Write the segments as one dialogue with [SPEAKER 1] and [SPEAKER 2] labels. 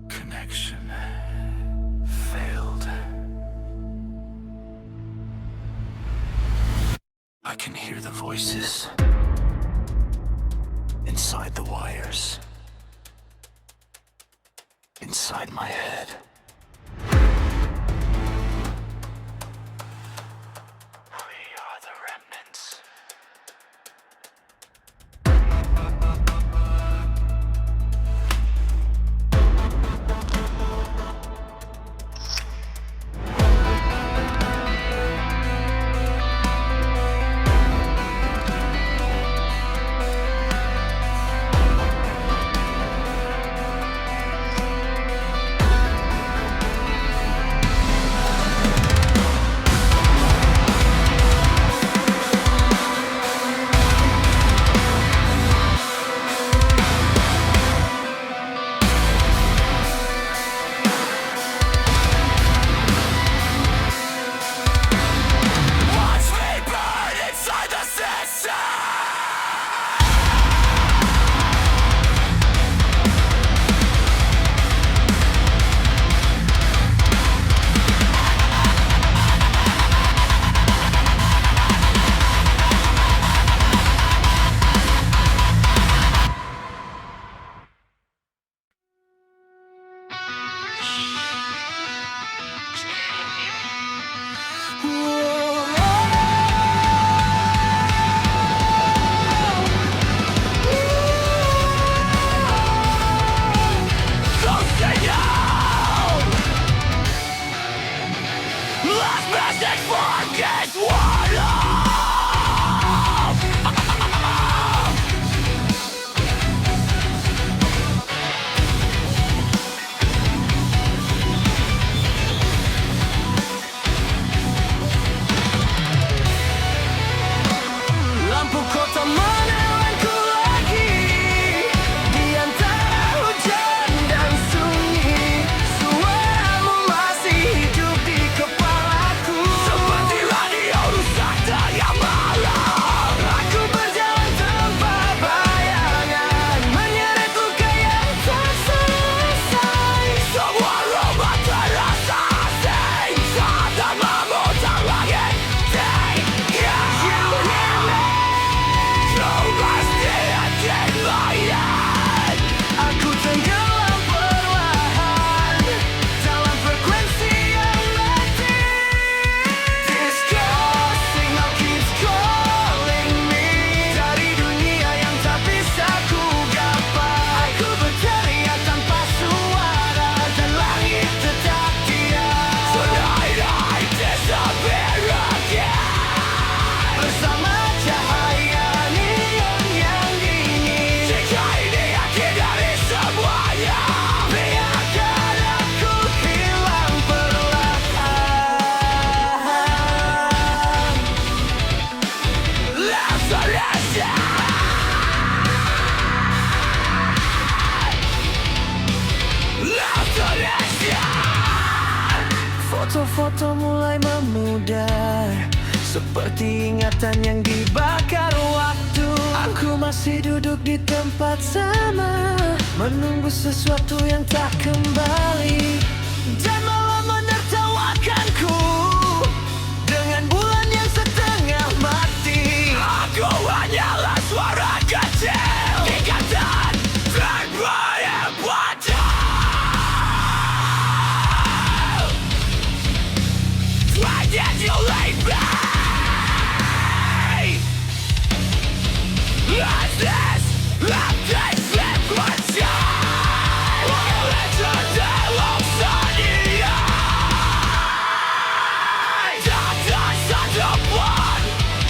[SPEAKER 1] Connection failed. I can hear the voices inside the wires, inside my head. We are the remnants. Watch me burn inside the system. Last message for this world. Lampu kota meneranku lagi di antara hujan dan sunyi. Suaramu masih hidup di kepalaku seperti radio rusak tengah malam. Aku berjalan tanpa bayangan, menyeret luka yang tak selesai. Semua rumah terasa asing saat tak memutar langit tinggi. You pasti akan layan. Aku tenggelam perlahan dalam frekuensi yang mati. Disco signal keeps calling me dari dunia yang tak bisa ku gapai. Aku berteriak tanpa suara dan langit tetap diam. Tonight I disappear again bersama cahaya neon yang dingin. Jika ini akhir dari semuanya, biarkan aku hilang perlahan. Lazarusnya. Lazarusnya. Foto-foto mulai memudar seperti ingatan yang dibakar waktu. Aku masih duduk di tempat sama, menunggu sesuatu yang tak kembali. Dan malam menertawakanku dengan bulan yang setengah mati. Aku hanyalah suara kecil, ikatan terbayang padam. Why did you leave me? Is this frequency? Will it dalam sania? Tanda depan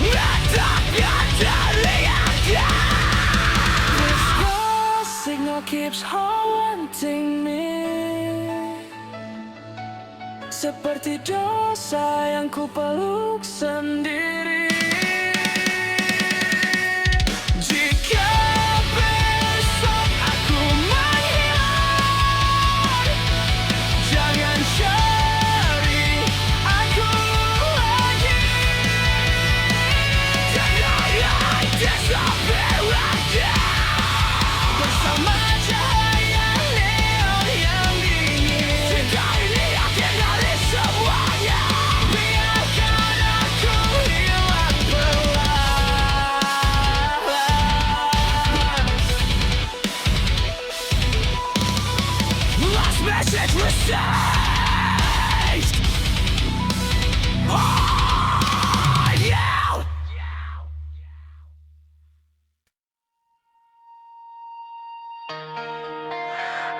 [SPEAKER 1] letakkan teriakan. This lost signal keeps haunting me, seperti dosa yang ku peluk sendiri. Jika besok aku menghilang, jangan cari aku lagi. Jangan disappear again bersama cahaya neon yang di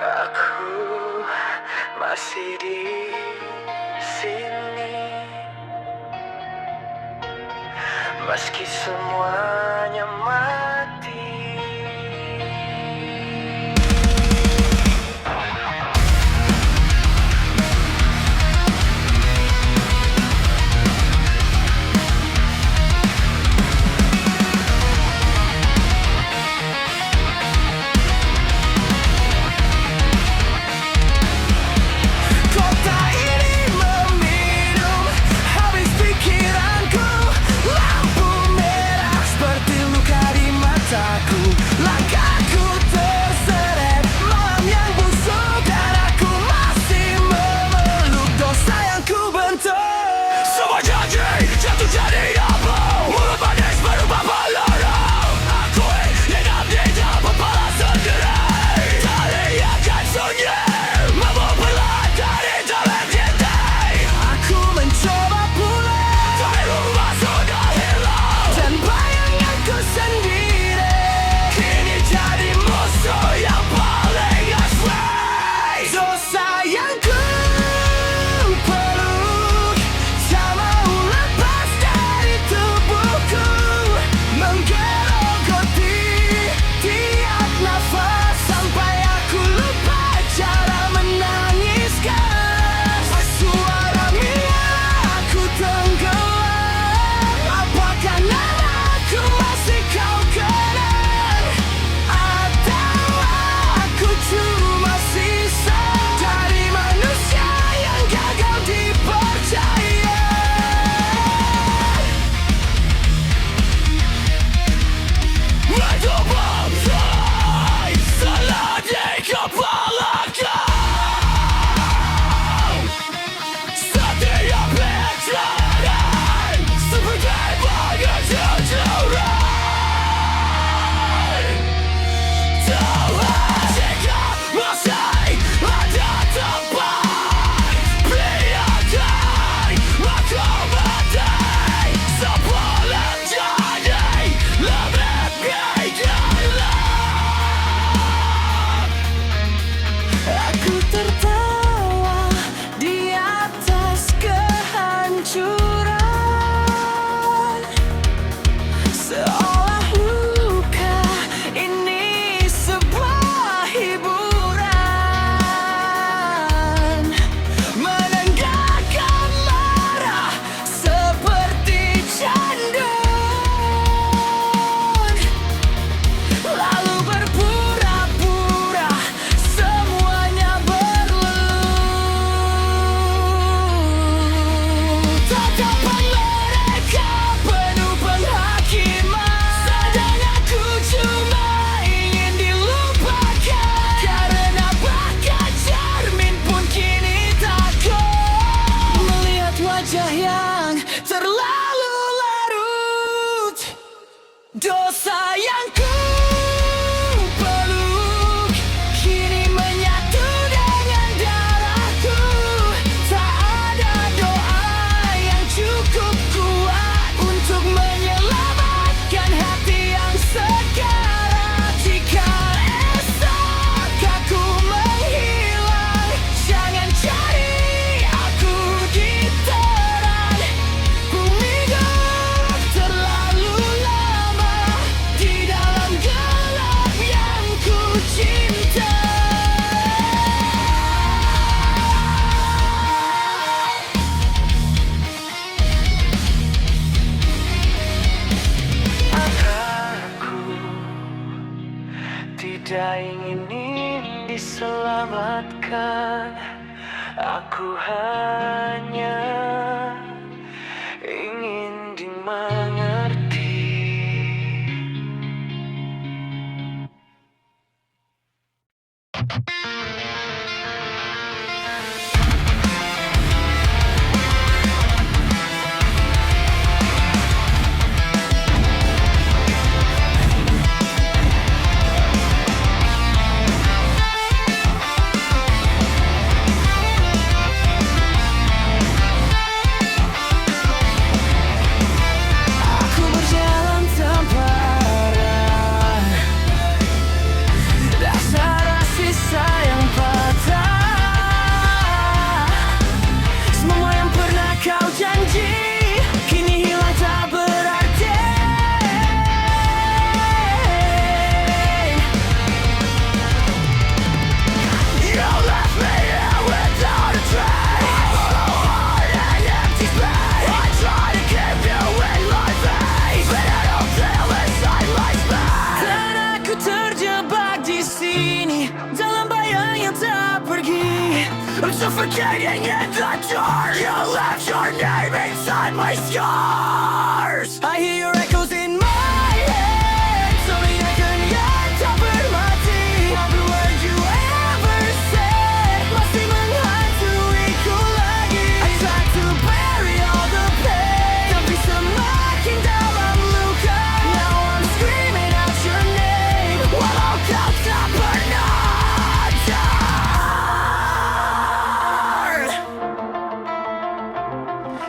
[SPEAKER 1] Aku masih di sini, meski semuanya mati. Kota ini meminum habis pikiranku, lampu merah seperti luka di mataku. Langkahku terseret malam yang busuk dan aku masih memeluk dosa yang ku bentuk. Semua janji jatuh jadi abu, mulut manis berubah peluru. Aku hidup di dalam kepala sendiri, teriakan sunyi mampu perlahan dari dalam cintai. Aku mencoba pulang, tapi rumah sudah hilang, dan bayanganku sendiri kini jadi musuh yang paling asli. Dosa yang ku peluk tak mau lepas dari tubuhku, menggerogoti tiap nafas sampai aku lupa cara menangiskan. Suara aku tenggelam, apakah namaku masih kau kenal? Atau aku cuma sisa dari manusia yang gagal dipercaya? Mencoba salah di kepala kau. Setiap pikiran seperti banyak jujuran. Tuhan jika masih ada tempat, biarkan aku mati sebelum jadi lebih gelap. Aku tertawa di atas kehancuran, seolah luka ini sebuah hiburan. Menenggakkan marah seperti candu, lalu berpura-pura semuanya berlalu. Tatapan mereka penuh penghakiman, sedang aku cuma ingin dilupakan, karena bahkan cermin pun kini takut melihat wajah yang terlalu larut. Dosa yang ku peluk kini menyatu dengan darahku. Tak ada doa yang cukup kuat untuk menyelamatkan hati yang sekarat. Jika esok aku menghilang, jangan cari aku di teran. Bumiku terlalu lama di dalam gelap yang ku cinta. Aku tidak ingin diselamatkan, aku hanya ingin dimengerti. left me here without a trace. I follow hard and empty space. I try to keep you in my face, but I don't feel inside my space. Dan aku terjebak di sini, dalam bayang yang tak pergi. I'm suffocating in the dark. You left your name inside my scars. I hear your echoes in my head. Sorry I can't tak bermati. Every word you ever said masih menghantuiku lagi. I tried to bury all the pain, tapi semakin dalam luka. Now I'm screaming out your name, walau kau tak pernah sadar.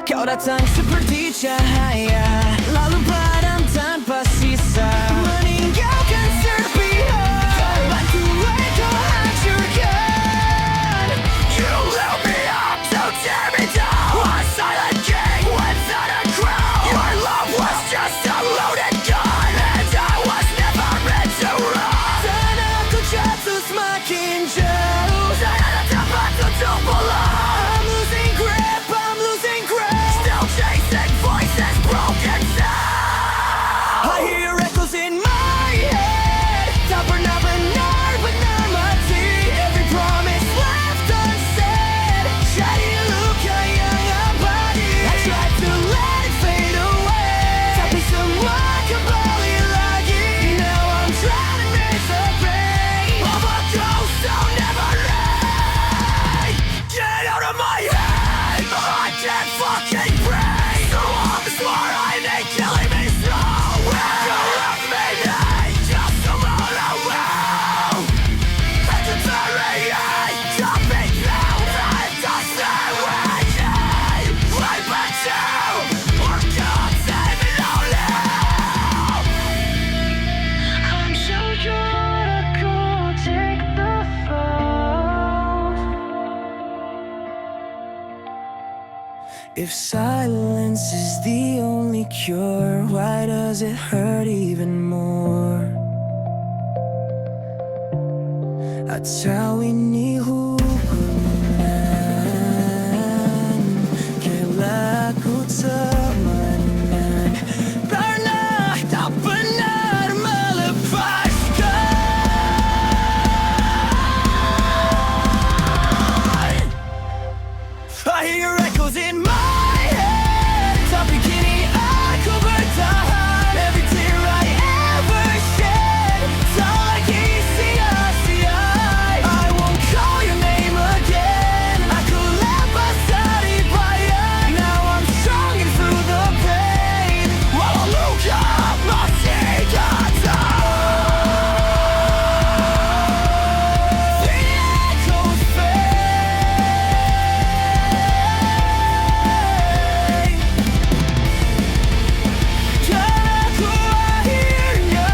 [SPEAKER 1] Kau datang seperti cahaya, lalu padam tanpa sisa, meninggalkan serpihan, bantu aku hancurkan. You lit me up, so tear me down. A silent king without a crown. Your love was just a loaded gun, and I was never meant to run. Dan aku jatuh semakin jauh, dan ada tempat untuk pulang. I'm losing grip, I'm losing grip, still chasing voices, broken sound. I hear your echoes in my head, tak pernah benar-benar mati. Every promise left unsaid, jadi luka yang abadi. I tried to let it fade away, tapi semua kembali lagi. Now I'm drowning in the pain of a ghost I'll never leave. Get out of my head, I can't fucking breathe. So all this war I make killing me slow. You left me there, just a moment ago. And the burying, jumping through the dusty waiting. Right back to, or God save me lonely. I'm so sure I could take the fall. If silence is the only cure, why does it hurt even more? At tahu ini hubungan, kailan ku temanan, pernah tak benar melepaskan. I hear your echoes in my head, tapi kini aku bertahan. Every tear I ever shed, tak lagi sia-sia. I won't call your name again, aku lepas dari bayang. Now I'm strong and through the pain, walau luka masih datang. The echoes fade, dan aku akhirnya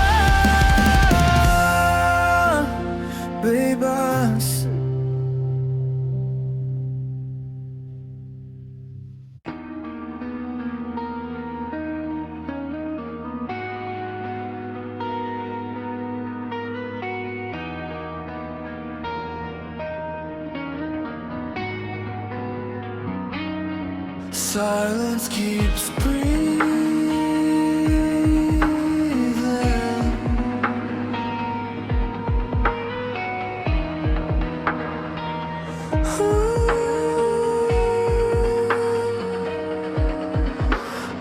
[SPEAKER 1] bebas. Silence keeps breathing.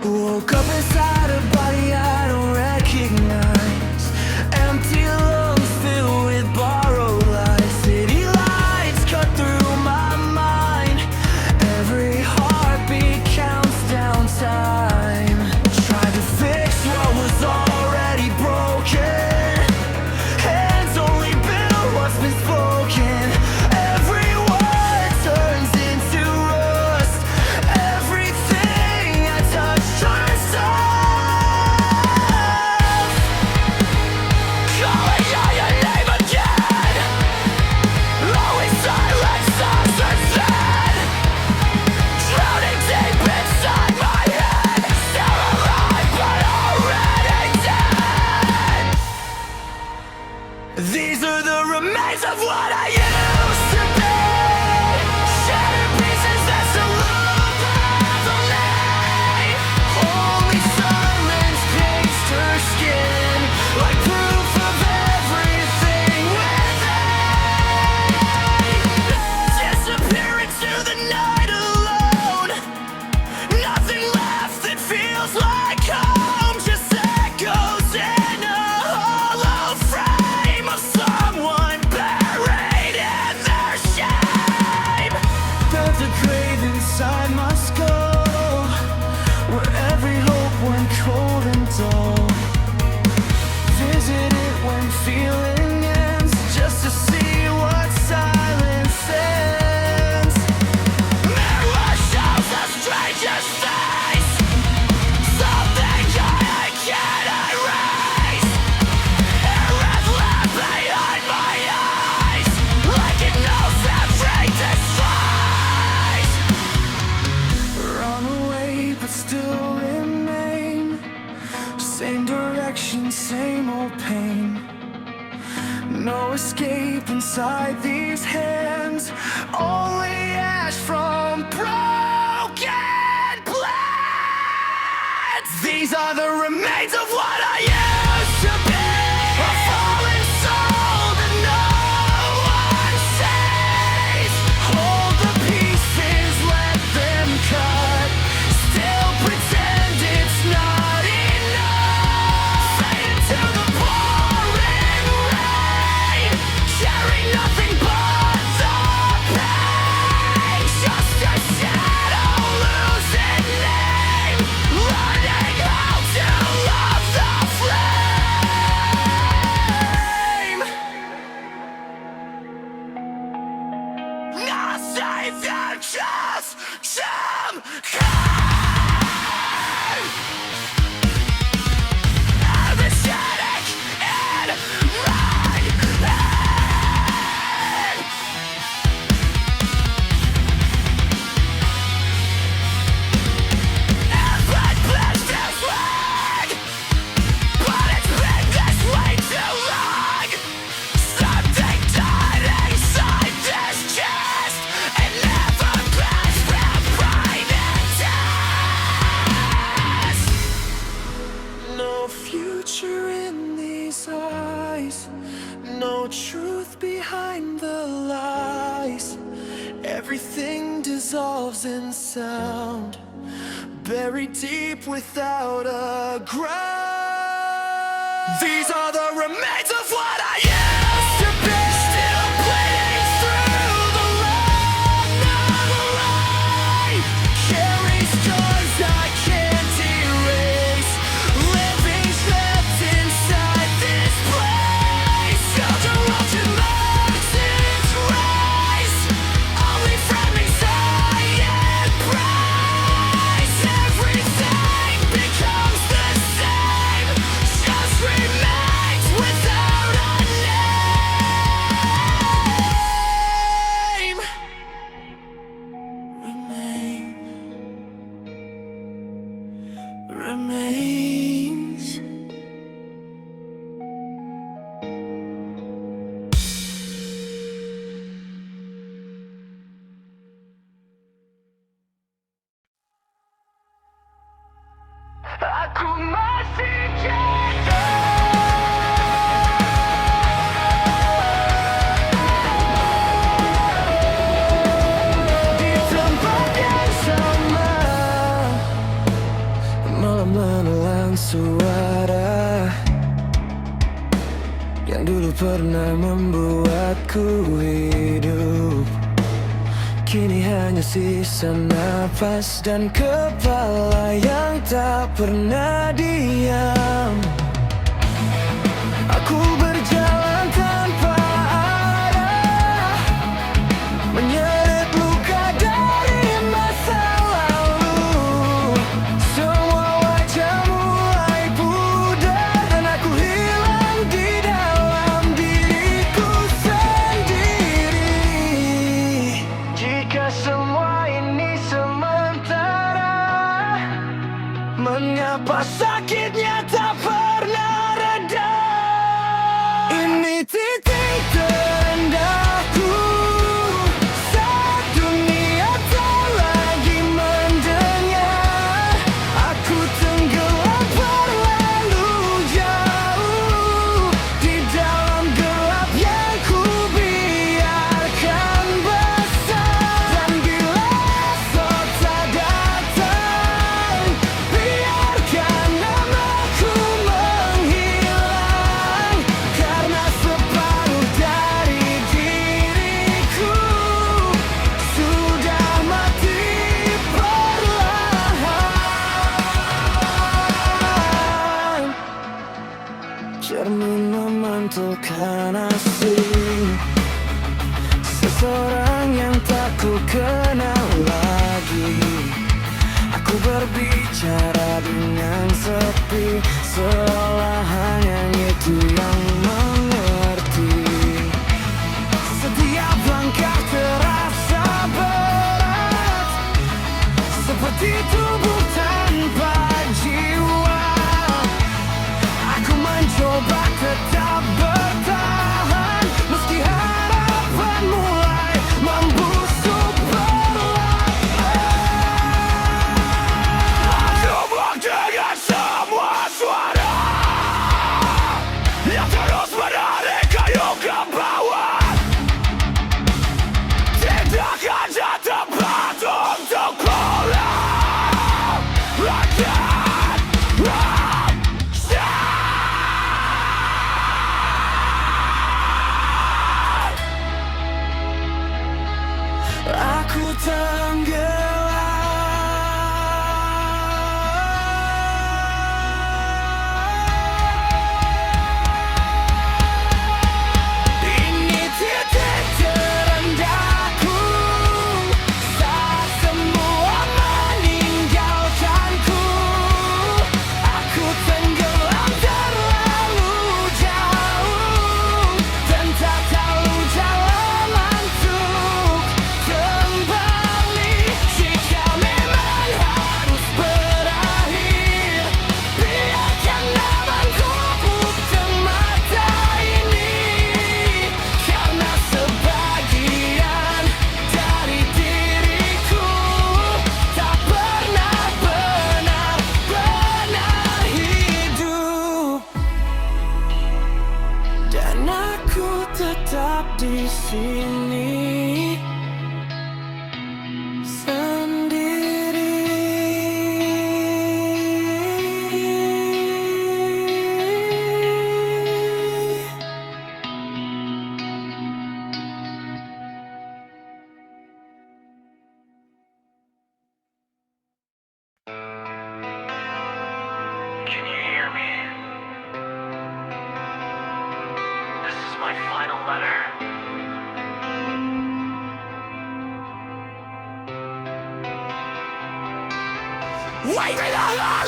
[SPEAKER 1] Woke up inside a body I don't recognize, empty lungs filled with borrowed lies. City lights cut through my mind, every heartbeat counts down time. I'll save you just somehow. I'm ecstatic in my head. Every place is wrong, but it's been this way too long. Something died inside this chest. It never passed from brain and test. No future in these eyes, no truth behind the lies. Everything dissolves in sound, buried deep without a ground. These are the remains of what I used to be. Still bleeding through the land of life. Carry scars I can't erase. Living trapped inside this place. Shelter watching marks its rise. Only from inside price. Everything becomes the same. Just remains without a name. Remains. Aku masih jaga di tempat yang sama. Malam menelan suara yang dulu pernah membuatku hidup. Kini hanya sisa nafas dan kepala yang tak pernah diam. Aku berjalan tanpa arah, menyeret luka dari masa lalu. Semua wajah mulai pudar dan aku hilang di dalam diriku sendiri. Jika semua ini sementara, mengapa sakitnya tak pernah reda? Ini titik terendahku saat dunia tak lagi mendengar. Aku tenggelam terlalu jauh di dalam gelap yang ku biarkan besar. Dan bila esok tak datang, biarkan namaku menghilang. Karena separuh dari diriku sudah mati perlahan. Cermin memantulkan asing seseorang yang tak ku kenal lagi. Aku berbicara dengan sepi, seolah hanya itu yang mengerti. Setiap langkah terasa berat, seperti tubuh tanpa jiwa. Aku mencoba tetap bertahan, meski harapan mulai membusuk perlahan. Aku mendengar semua suara yang terus menarik kayu ke bawah. Tidak ada tempat untuk pulang. Akan aku tenggelam. Ini titik terendahku Wake me up!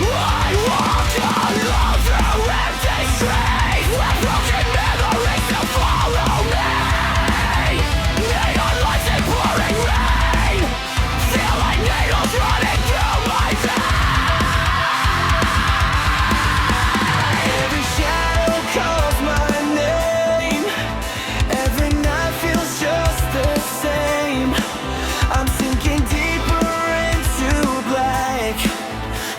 [SPEAKER 1] I walk alone through empty streets with broken memories to follow me. Neon lights and pouring rain, feel like needles running through my veins. Every shadow calls my name, every night feels just the same. I'm sinking deeper into black,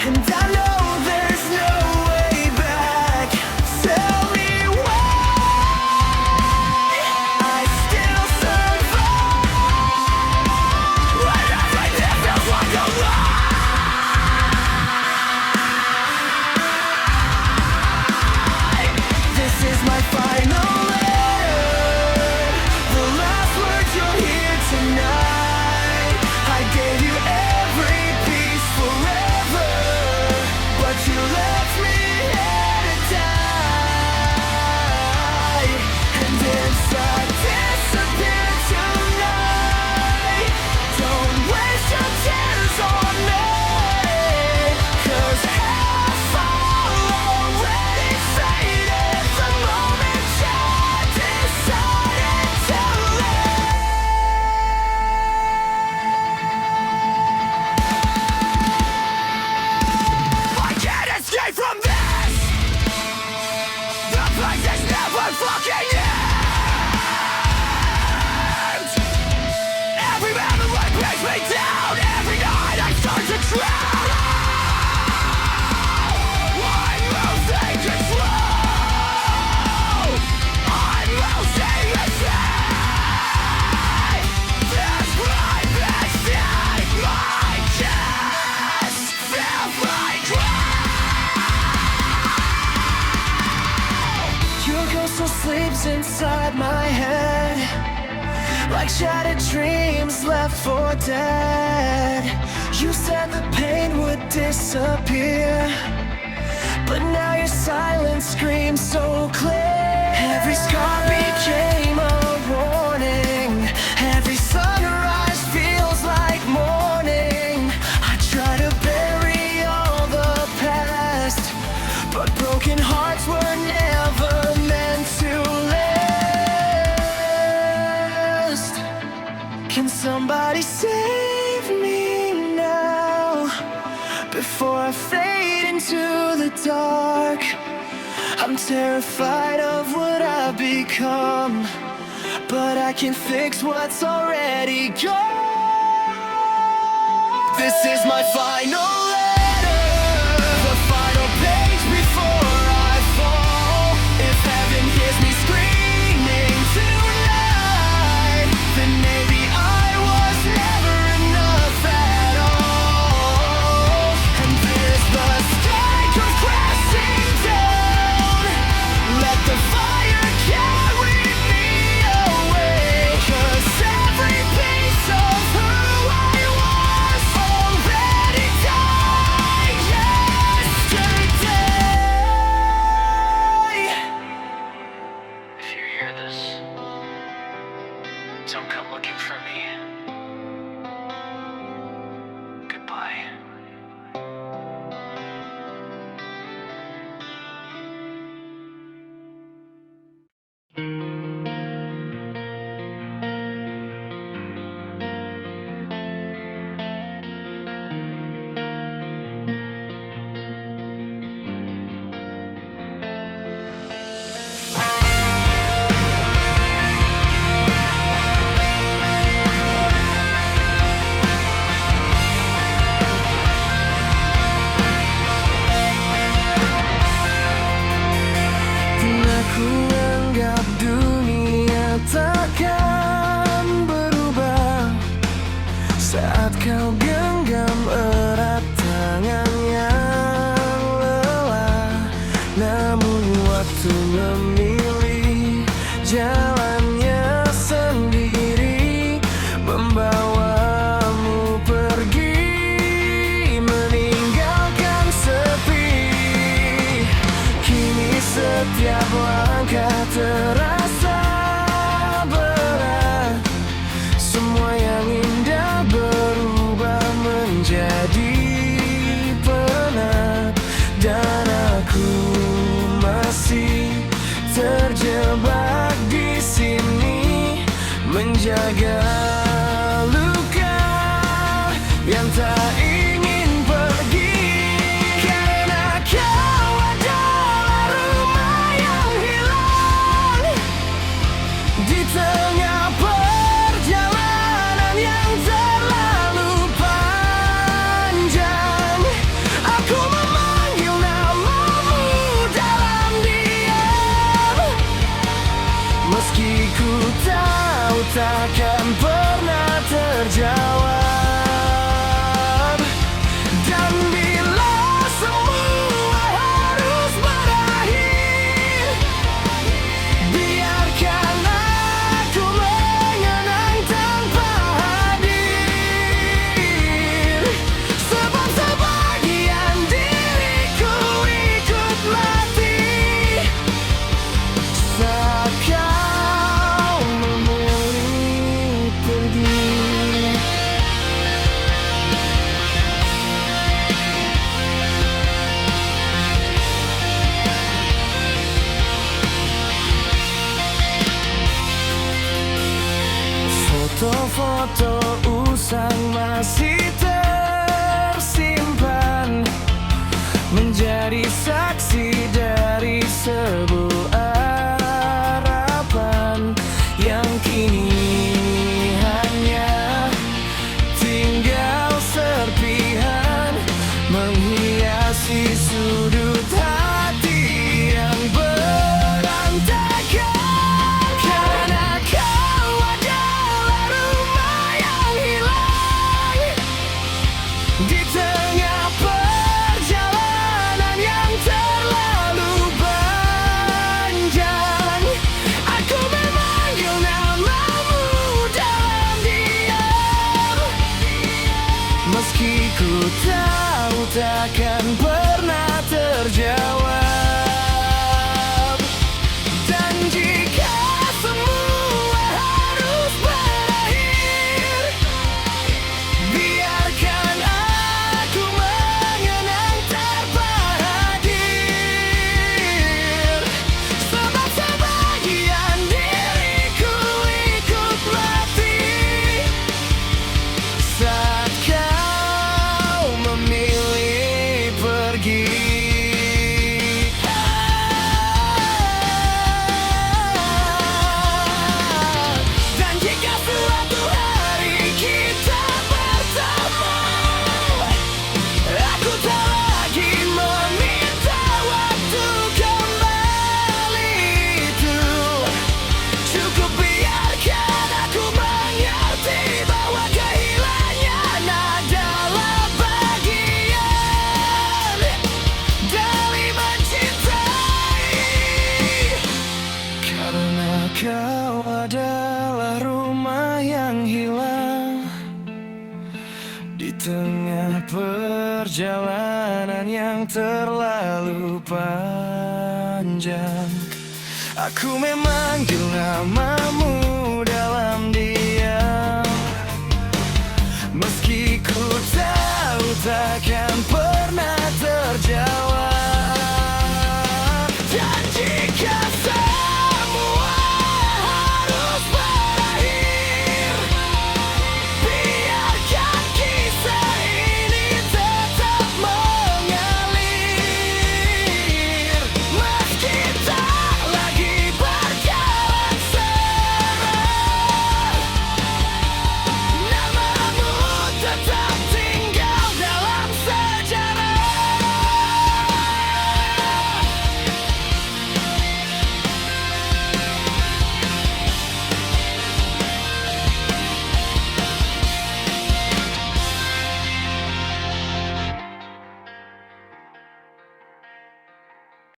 [SPEAKER 1] and I know there's no way back. Tell me why I still survive when everything feels like a lie. This is my final letter, the last words you'll hear tonight. I gave you every piece forever, but you left me here to die. And if I disappear tonight, don't waste your tears on me, 'cause hellfire already faded the moment you decided to leave. I can't escape from this. The place is never fucking ends. Every memory brings me down. Every night I start to drown. I'm losing control. I'm losing the sight. This my best in my chest. Feel my Your ghost still sleeps inside my head, like shattered dreams left for dead. You said the pain would disappear, but now your silence screams so clear. Every scar became a warning. Every sunrise feels like morning. I try to bury all the past, but broken hearts were never meant to last. Can somebody save me now, before I fade into the dark? I'm terrified of what I've become, but I can fix what's already gone. This is my final letter, the final page before I fall. If heaven hears me screaming tonight, then maybe I was never enough at all. And as the sky comes crashing down, let the fire carry me away, 'cause every piece of who I was already died yesterday. If you hear this, don't come looking for me. Goodbye. membawamu pergi, meninggalkan
[SPEAKER 2] tahu takkan pernah terjawab. Dan jika semua harus berakhir, biarkan aku mengenang tanpa hadir. Sebab sebagian diriku ikut mati saat kau memilih pergi. Dan jika suatu hari kita bertemu, aku tak lagi meminta waktu kembali itu. Cukup biarkan aku mengerti bahwa kehilangan adalah bagian dari mencintai. Karena kau adalah rumah yang hilang di tengah perjalanan yang terlalu panjang. Aku memanggil namamu dalam diam, meski ku tahu takkan